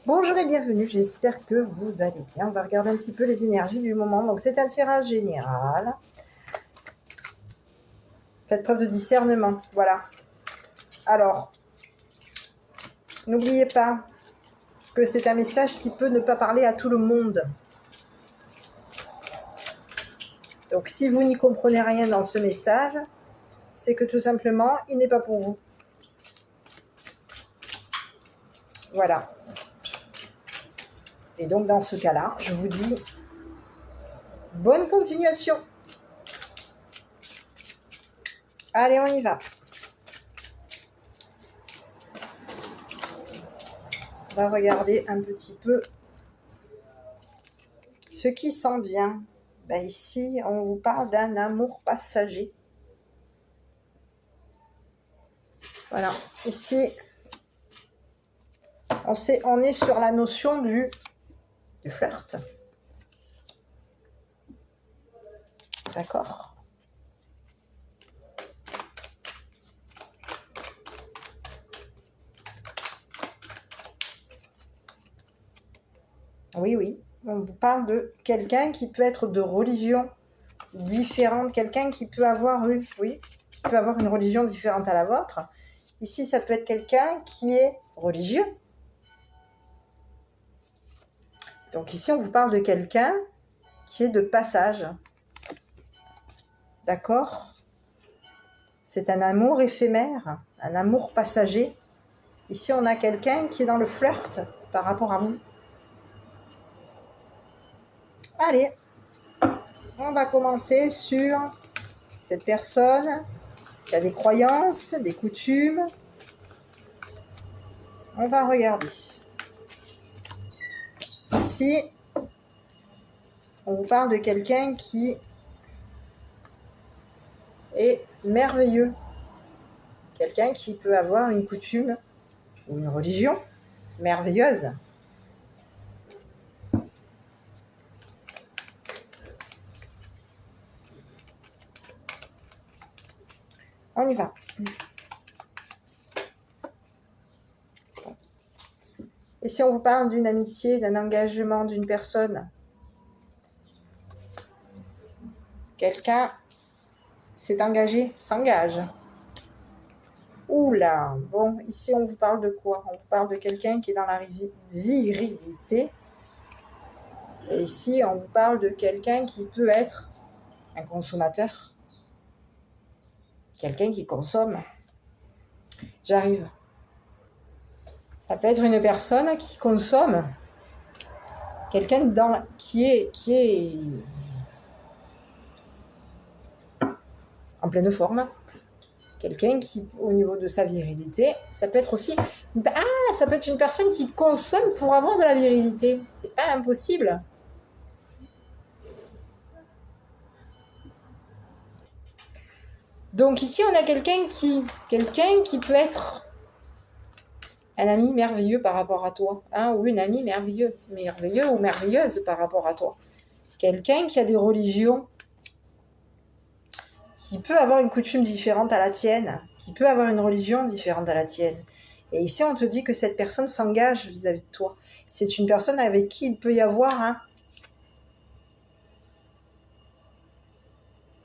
Bonjour et bienvenue, j'espère que vous allez bien. On va regarder un petit peu les énergies du moment. Donc c'est un tirage général. Faites preuve de discernement, voilà. Alors, n'oubliez pas que c'est un message qui peut ne pas parler à tout le monde. Donc si vous n'y comprenez rien dans ce message, c'est que tout simplement, il n'est pas pour vous. Voilà. Et donc dans ce cas-là, je vous dis bonne continuation. Allez, on y va. On va regarder un petit peu ce qui s'en vient. Ben ici, on vous parle d'un amour passager. Voilà. Ici, on est sur la notion du flirt. D'accord? Oui, oui. On vous parle de quelqu'un qui peut être de religion différente, quelqu'un qui peut avoir qui peut avoir une religion différente à la vôtre. Ici, ça peut être quelqu'un qui est religieux. Donc ici, on vous parle de quelqu'un qui est de passage. D'accord? C'est un amour éphémère, un amour passager. Ici, on a quelqu'un qui est dans le flirt par rapport à vous. Allez, on va commencer sur cette personne qui a des croyances, des coutumes. On va regarder. Ici, on vous parle de quelqu'un qui est merveilleux. Quelqu'un qui peut avoir une coutume ou une religion merveilleuse. On y va. Et si on vous parle d'une amitié, d'un engagement d'une personne, quelqu'un s'est engagé, s'engage. Oula, bon, ici on vous parle de quoi? On vous parle de quelqu'un qui est dans la virilité. Et ici on vous parle de quelqu'un qui peut être un consommateur. Quelqu'un qui consomme. J'arrive. Ça peut être une personne qui consomme. Quelqu'un qui est en pleine forme. Quelqu'un qui, au niveau de sa virilité, ça peut être aussi... ça peut être une personne qui consomme pour avoir de la virilité. C'est pas impossible. Donc ici, on a quelqu'un qui peut être un ami merveilleux par rapport à toi, ou une amie merveilleux ou merveilleuse par rapport à toi. Quelqu'un qui a des religions, qui peut avoir une coutume différente à la tienne, qui peut avoir une religion différente à la tienne. Et ici, on te dit que cette personne s'engage vis-à-vis de toi. C'est une personne avec qui il peut y avoir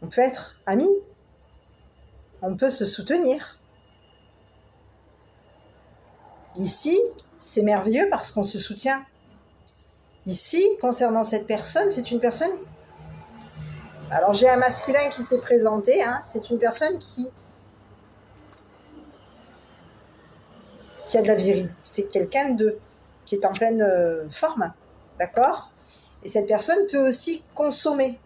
on peut être amis, on peut se soutenir. Ici, c'est merveilleux parce qu'on se soutient. Ici, concernant cette personne, c'est une personne... Alors, j'ai un masculin qui s'est présenté. C'est une personne qui a de la virilité. C'est quelqu'un qui est en pleine forme. D'accord? Et cette personne peut aussi consommer.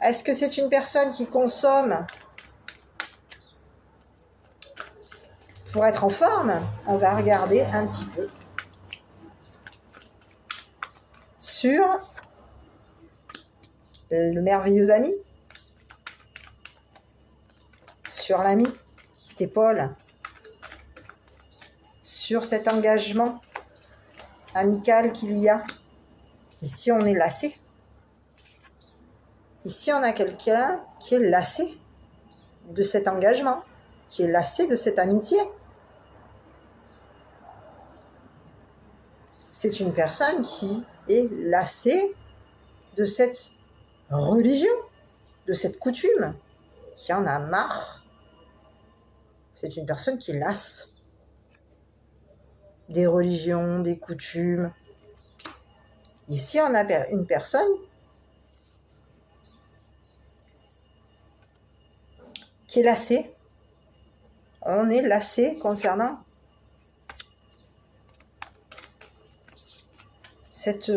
Est-ce que c'est une personne qui consomme pour être en forme? On va regarder un petit peu sur le merveilleux ami, sur l'ami qui t'épaule, sur cet engagement amical qu'il y a. Ici, on est lassé. Ici, on a quelqu'un qui est lassé de cet engagement, qui est lassé de cette amitié. c'est une personne qui est lassée de cette religion, de cette coutume, qui en a marre. C'est une personne qui est lasse des religions, des coutumes. Ici, on a une personne qui est lassée. On est lassé concernant cette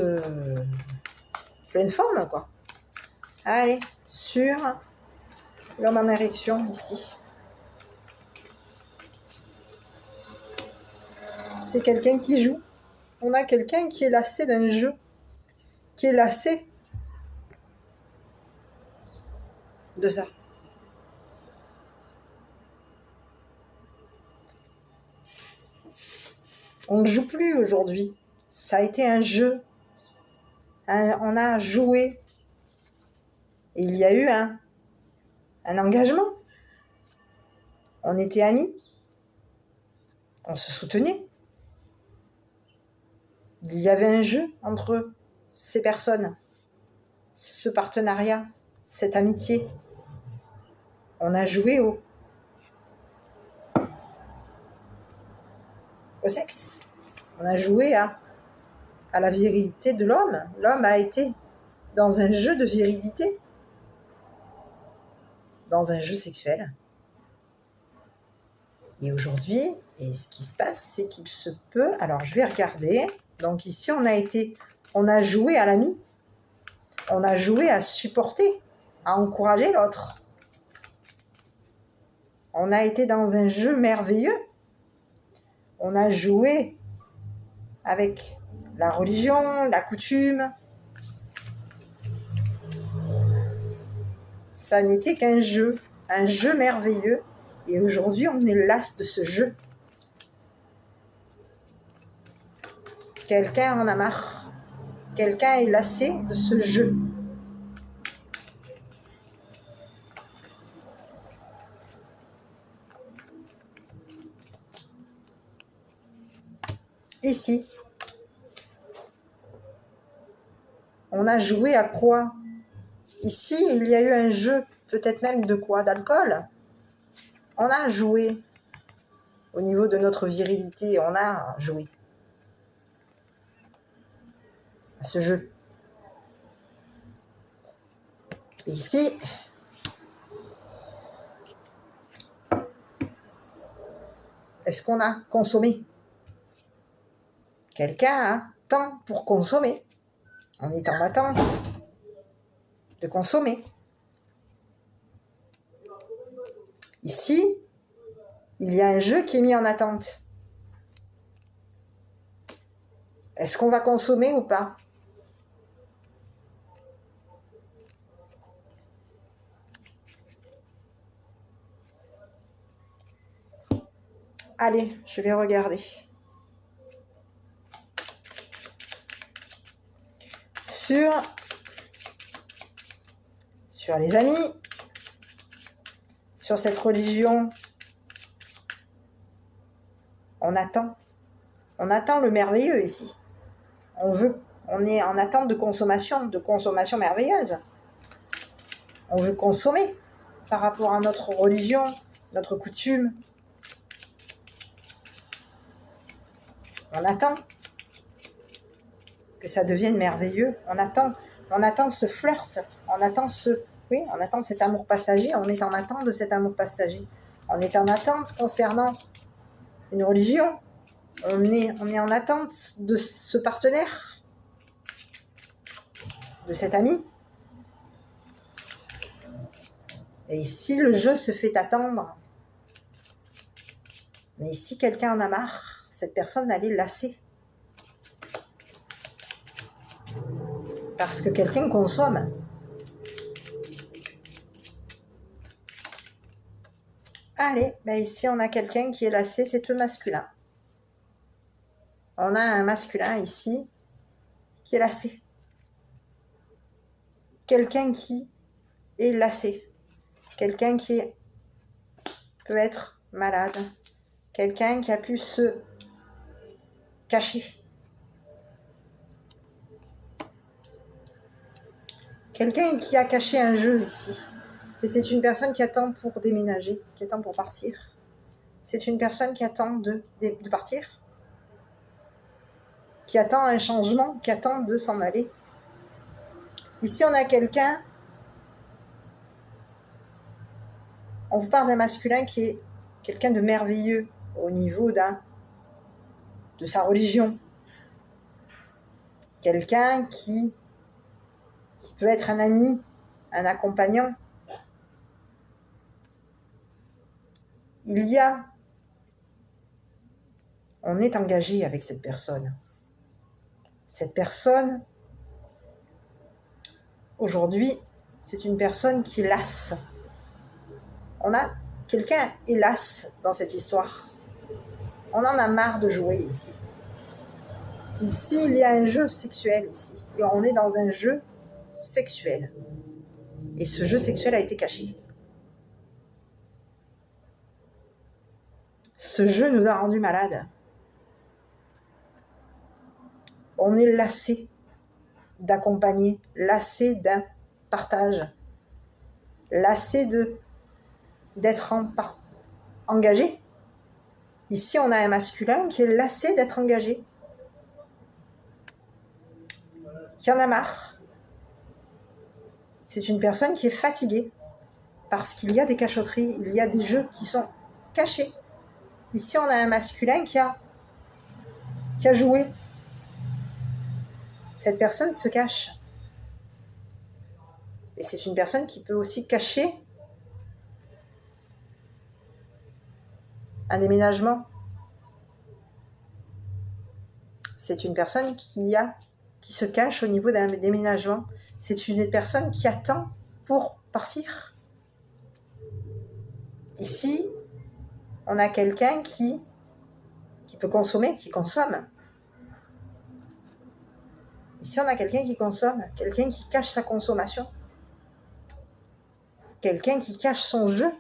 pleine forme, quoi. Allez, sur l'homme en érection, ici. C'est quelqu'un qui joue. On a quelqu'un qui est lassé d'un jeu, qui est lassé de ça. On ne joue plus aujourd'hui. Ça a été un jeu. On a joué. Et il y a eu un engagement. On était amis. On se soutenait. Il y avait un jeu entre ces personnes, ce partenariat, cette amitié. On a joué au sexe. On a joué à la virilité de l'homme. L'homme a été dans un jeu de virilité, dans un jeu sexuel. Et aujourd'hui, ce qui se passe, c'est qu'il se peut... Alors, je vais regarder. Donc ici, on a joué à l'ami. On a joué à supporter, à encourager l'autre. On a été dans un jeu merveilleux. On a joué avec la religion, la coutume. Ça n'était qu'un jeu merveilleux. Et aujourd'hui, on est las de ce jeu. Quelqu'un en a marre. Quelqu'un est lassé de ce jeu. Ici, on a joué à quoi? Ici, il y a eu un jeu, peut-être même de quoi? D'alcool. On a joué au niveau de notre virilité, on a joué à ce jeu. Et ici, est-ce qu'on a consommé? Quelqu'un a temps pour consommer. On est en attente de consommer. Ici, il y a un jeu qui est mis en attente. Est-ce qu'on va consommer ou pas? Allez, je vais regarder. Sur les amis, sur cette religion, on attend le merveilleux ici. On est en attente de consommation merveilleuse. On veut consommer par rapport à notre religion, notre coutume. On attend que ça devienne merveilleux. On attend ce flirt. On attend cet amour passager. On est en attente de cet amour passager. On est en attente concernant une religion. On est en attente de ce partenaire, de cet ami. Et ici, le jeu se fait attendre. Mais ici, quelqu'un en a marre. Cette personne, elle est lassée. Parce que quelqu'un consomme. Allez, ici, on a quelqu'un qui est lassé, c'est le masculin. On a un masculin ici qui est lassé. Quelqu'un qui est lassé. Quelqu'un qui peut être malade. Quelqu'un qui a pu se cacher. Quelqu'un qui a caché un jeu ici. Et c'est une personne qui attend pour déménager, qui attend pour partir. C'est une personne qui attend de partir, qui attend un changement, qui attend de s'en aller. Ici, on a quelqu'un, on vous parle d'un masculin qui est quelqu'un de merveilleux au niveau de sa religion. Quelqu'un qui peut être un ami, un accompagnant. On est engagé avec cette personne. Cette personne, aujourd'hui, c'est une personne qui est lasse. On a quelqu'un hélas dans cette histoire. On en a marre de jouer ici. Ici, il y a un jeu sexuel ici. Et on est dans un jeu sexuel. Et ce jeu sexuel a été caché. Ce jeu nous a rendus malades. On est lassé d'accompagner, lassé d'un partage, lassé d'être engagé. Ici, on a un masculin qui est lassé d'être engagé, qui en a marre. C'est une personne qui est fatiguée parce qu'il y a des cachotteries, il y a des jeux qui sont cachés. Ici, on a un masculin qui a joué. Cette personne se cache. Et c'est une personne qui peut aussi cacher un déménagement. C'est une personne qui se cache au niveau d'un déménagement. C'est une personne qui attend pour partir. Ici, on a quelqu'un qui peut consommer, qui consomme. Ici, on a quelqu'un qui consomme, quelqu'un qui cache sa consommation, quelqu'un qui cache son jeu.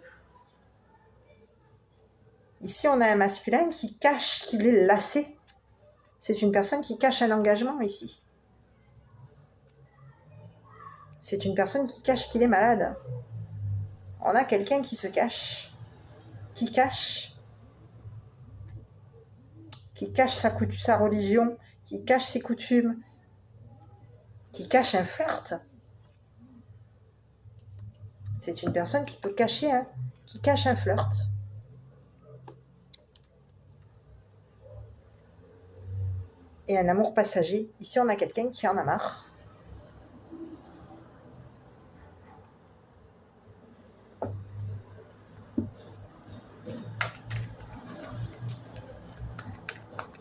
Ici, on a un masculin qui cache qu'il est lassé. C'est une personne qui cache un engagement ici. C'est une personne qui cache qu'il est malade. On a quelqu'un qui se cache, qui cache sa religion, qui cache ses coutumes, qui cache un flirt. C'est une personne qui peut cacher, qui cache un flirt. Et un amour passager. Ici, on a quelqu'un qui en a marre.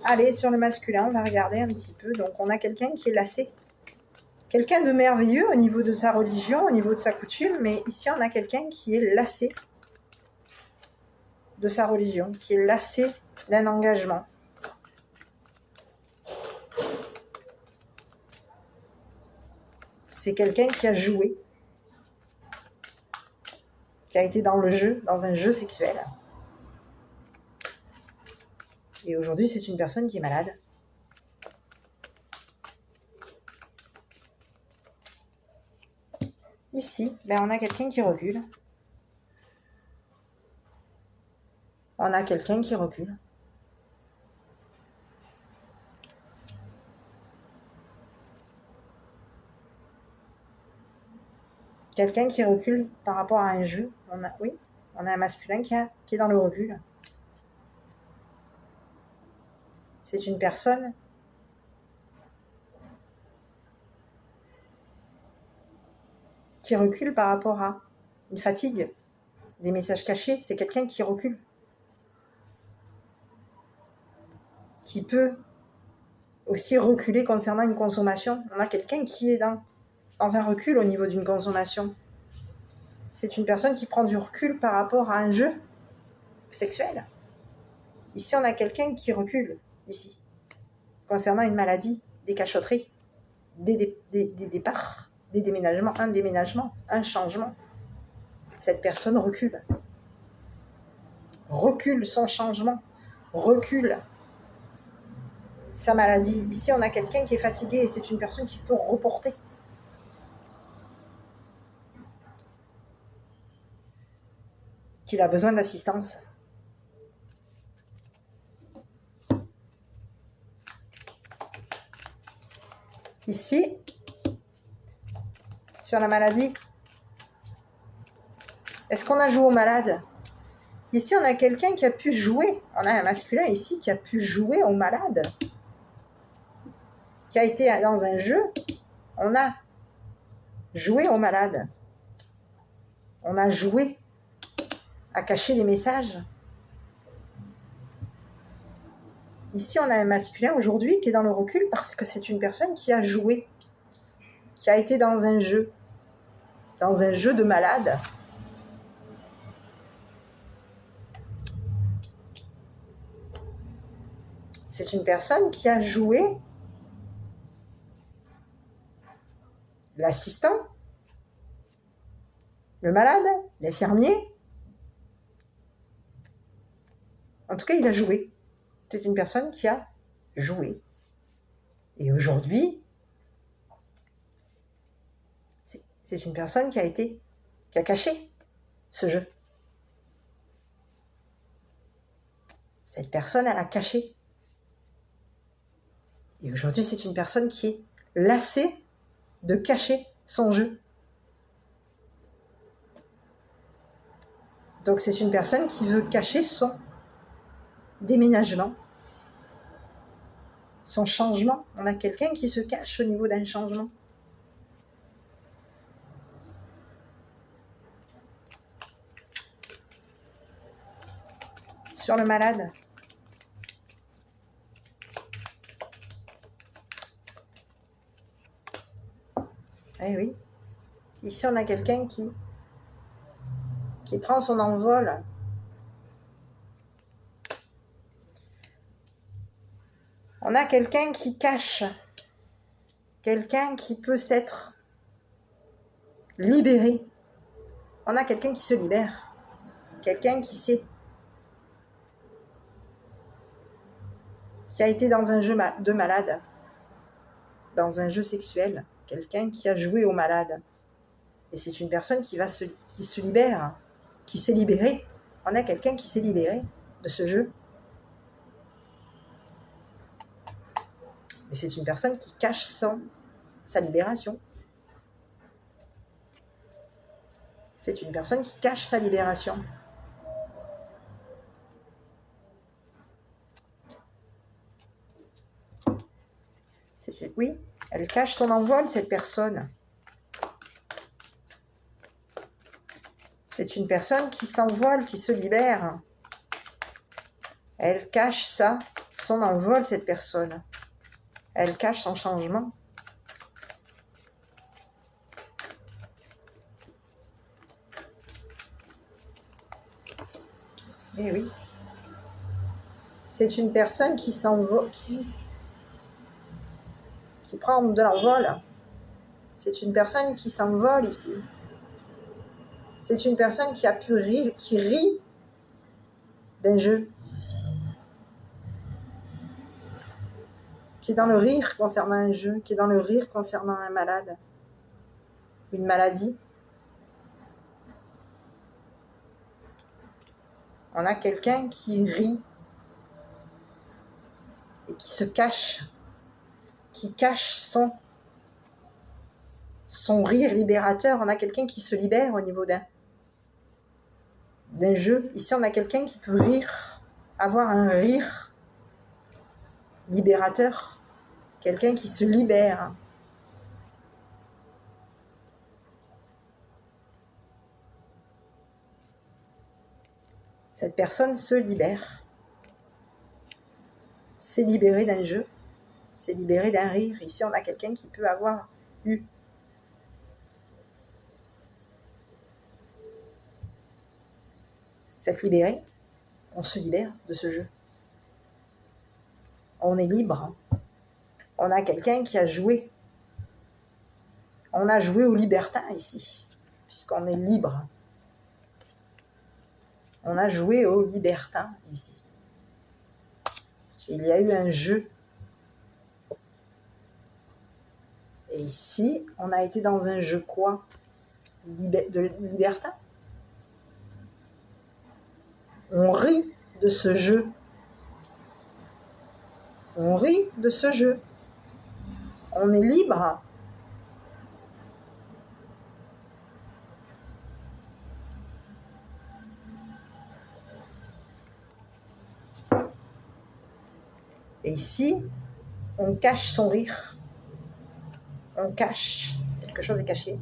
Allez, sur le masculin, on va regarder un petit peu. Donc, on a quelqu'un qui est lassé. Quelqu'un de merveilleux au niveau de sa religion, au niveau de sa coutume, mais ici, on a quelqu'un qui est lassé de sa religion, qui est lassé d'un engagement. C'est quelqu'un qui a joué, qui a été dans le jeu, dans un jeu sexuel. Et aujourd'hui, c'est une personne qui est malade. Ici, on a quelqu'un qui recule. On a quelqu'un qui recule. Quelqu'un qui recule par rapport à un jeu. On a un masculin qui est dans le recul. C'est une personne qui recule par rapport à une fatigue, des messages cachés. C'est quelqu'un qui recule. Qui peut aussi reculer concernant une consommation. On a quelqu'un qui est dans un recul au niveau d'une consommation. C'est une personne qui prend du recul par rapport à un jeu sexuel. Ici, on a quelqu'un qui recule, ici, concernant une maladie, des cachotteries, des départs, des déménagements, un déménagement, un changement. Cette personne recule. Recule son changement. Recule sa maladie. Ici, on a quelqu'un qui est fatigué et c'est une personne qui peut reporter. qu'il a besoin d'assistance. Ici, sur la maladie, est-ce qu'on a joué au malade? Ici, on a quelqu'un qui a pu jouer. On a un masculin ici qui a pu jouer au malade. Qui a été dans un jeu. On a joué au malade. On a joué à cacher des messages. Ici, on a un masculin aujourd'hui qui est dans le recul parce que c'est une personne qui a joué. Qui a été dans un jeu. Dans un jeu de malade. C'est une personne qui a joué l'assistant, le malade, l'infirmier. En tout cas, il a joué. C'est une personne qui a joué. Et aujourd'hui, c'est une personne qui a caché ce jeu. Cette personne, elle a caché. Et aujourd'hui, c'est une personne qui est lassée de cacher son jeu. Donc, c'est une personne qui veut cacher son déménagement, son changement. On a quelqu'un qui se cache au niveau d'un changement. Sur le malade. Eh oui. Ici, on a quelqu'un qui prend son envol. On a quelqu'un qui cache. Quelqu'un qui peut s'être libéré. On a quelqu'un qui se libère. Quelqu'un qui a été dans un jeu de malade. Dans un jeu sexuel. Quelqu'un qui a joué au malade. Et c'est une personne qui se libère. Qui s'est libérée. On a quelqu'un qui s'est libéré de ce jeu. Et c'est une personne qui cache sa libération. C'est une personne qui cache sa libération. Oui, elle cache son envol, cette personne. C'est une personne qui s'envole, qui se libère. Elle cache son envol, cette personne. Elle cache son changement. Eh oui. C'est une personne qui s'envole, qui prend de l'envol. C'est une personne qui s'envole ici. C'est une personne qui a pu rire, qui rit d'un jeu. Qui est dans le rire concernant un jeu, qui est dans le rire concernant un malade, une maladie. On a quelqu'un qui rit et qui se cache, qui cache son rire libérateur. On a quelqu'un qui se libère au niveau d'un jeu. Ici, on a quelqu'un qui peut rire, avoir un rire libérateur. Quelqu'un qui se libère. Cette personne se libère. S'est libérée d'un jeu. S'est libérée d'un rire. Ici, on a quelqu'un qui peut avoir eu s'être libéré. On se libère de ce jeu. On est libre. On a quelqu'un qui a joué. On a joué au libertin ici, puisqu'on est libre. On a joué au libertin ici. Il y a eu un jeu. Et ici, on a été dans un jeu quoi? De libertin. On rit de ce jeu. On rit de ce jeu. On est libre. Et ici, on cache son rire. On cache. Quelque chose est caché.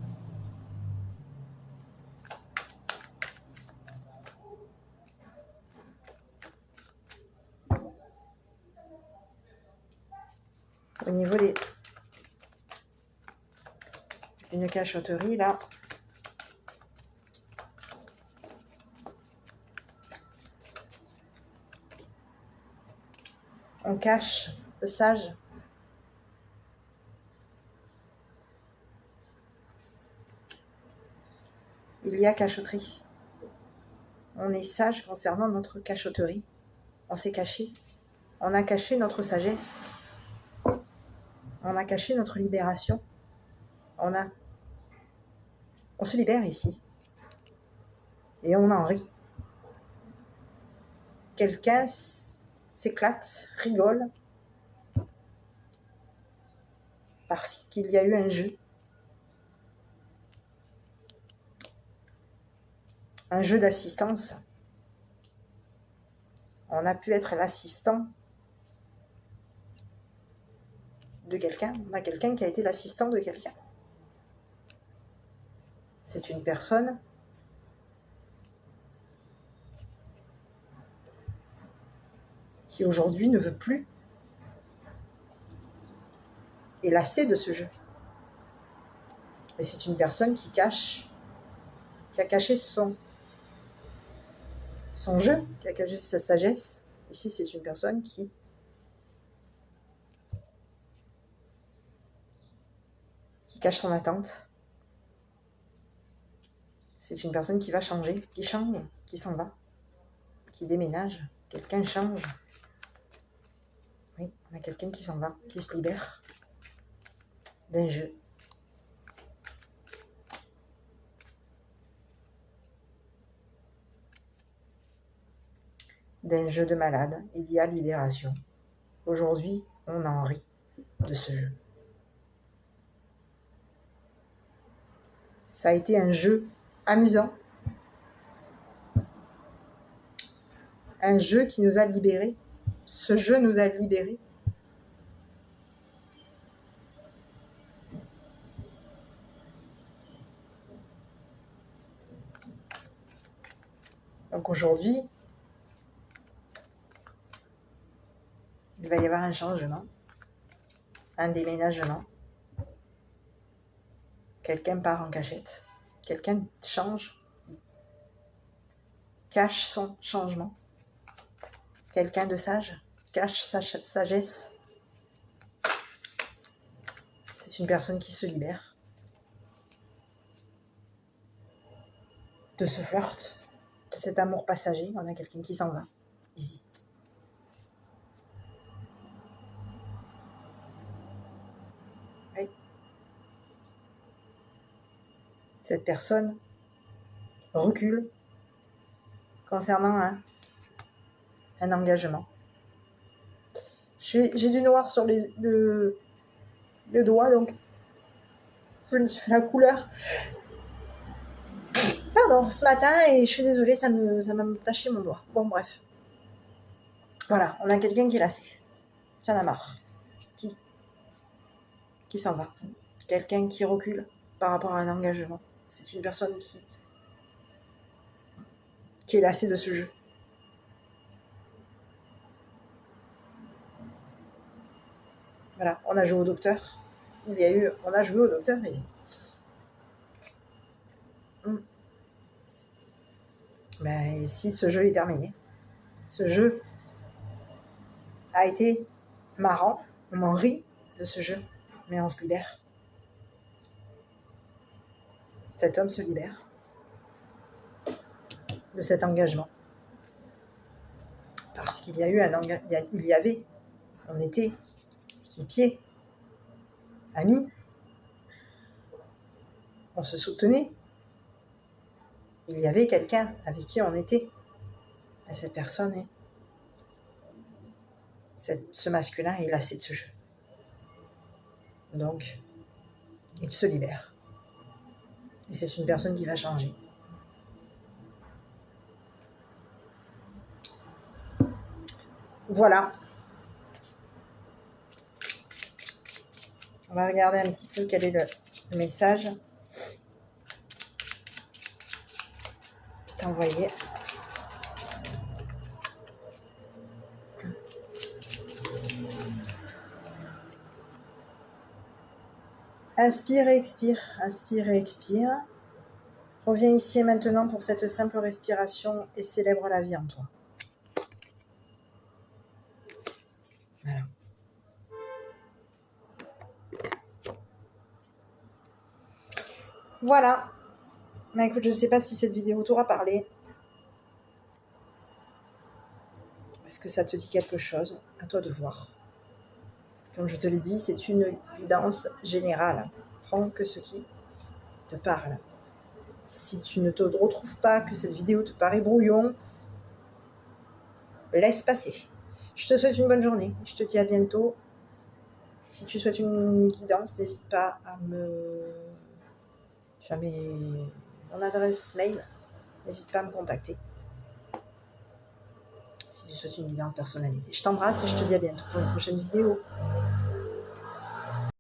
Au niveau d'une cachotterie, là. On cache le sage. Il y a cachotterie. On est sage concernant notre cachotterie. On s'est caché. On a caché notre sagesse. On a caché notre libération. On se libère ici. Et on en rit. Quelqu'un s'éclate, rigole, parce qu'il y a eu un jeu. Un jeu d'assistance. On a pu être l'assistant de quelqu'un. On a quelqu'un qui a été l'assistant de quelqu'un. C'est une personne qui aujourd'hui ne veut plus, est lassée de ce jeu. Et c'est une personne qui a caché son jeu, qui a caché sa sagesse. Ici, c'est une personne qui cache son attente. C'est une personne qui va changer, qui change, qui s'en va, qui déménage. Quelqu'un change. Oui, on a quelqu'un qui s'en va, qui se libère d'un jeu. D'un jeu de malade, il y a libération. Aujourd'hui, on en rit de ce jeu. Ça a été un jeu amusant. Un jeu qui nous a libérés. Ce jeu nous a libérés. Donc aujourd'hui, il va y avoir un changement, un déménagement. Quelqu'un part en cachette. Quelqu'un change, cache son changement. Quelqu'un de sage cache sa sagesse. C'est une personne qui se libère de ce flirt, de cet amour passager. On a quelqu'un qui s'en va. Ici. Oui. Cette personne recule concernant un engagement. J'ai du noir sur le doigt, donc je me suis fait la couleur. Pardon, ce matin, et je suis désolée, ça m'a taché mon doigt. Bon, bref. Voilà, on a quelqu'un qui est lassé. Qui en a marre. Qui s'en va. Quelqu'un qui recule par rapport à un engagement. C'est une personne qui est lassée de ce jeu. Voilà, on a joué au docteur. On a joué au docteur ici. Ben, ici, ce jeu est terminé. Ce jeu a été marrant. On en rit de ce jeu, mais on se libère. Cet homme se libère de cet engagement. Parce qu'il y a eu on était équipiers, amis, on se soutenait. Il y avait quelqu'un avec qui on était. Et cette personne, ce masculin est lassé de ce jeu. Donc, il se libère. Et c'est une personne qui va changer. Voilà. On va regarder un petit peu quel est le message qui est envoyé. Inspire et expire, inspire et expire. Reviens ici et maintenant pour cette simple respiration et célèbre la vie en toi. Voilà. Voilà. Mais écoute, je ne sais pas si cette vidéo t'aura parlé. Est-ce que ça te dit quelque chose? À toi de voir. Comme je te l'ai dit, c'est une guidance générale. Prends que ce qui te parle. Si tu ne te retrouves pas, que cette vidéo te paraît brouillon, laisse passer. Je te souhaite une bonne journée. Je te dis à bientôt. Si tu souhaites une guidance, n'hésite pas à me... mon adresse mail. N'hésite pas à me contacter. Si tu souhaites une guidance personnalisée. Je t'embrasse et je te dis à bientôt pour une prochaine vidéo.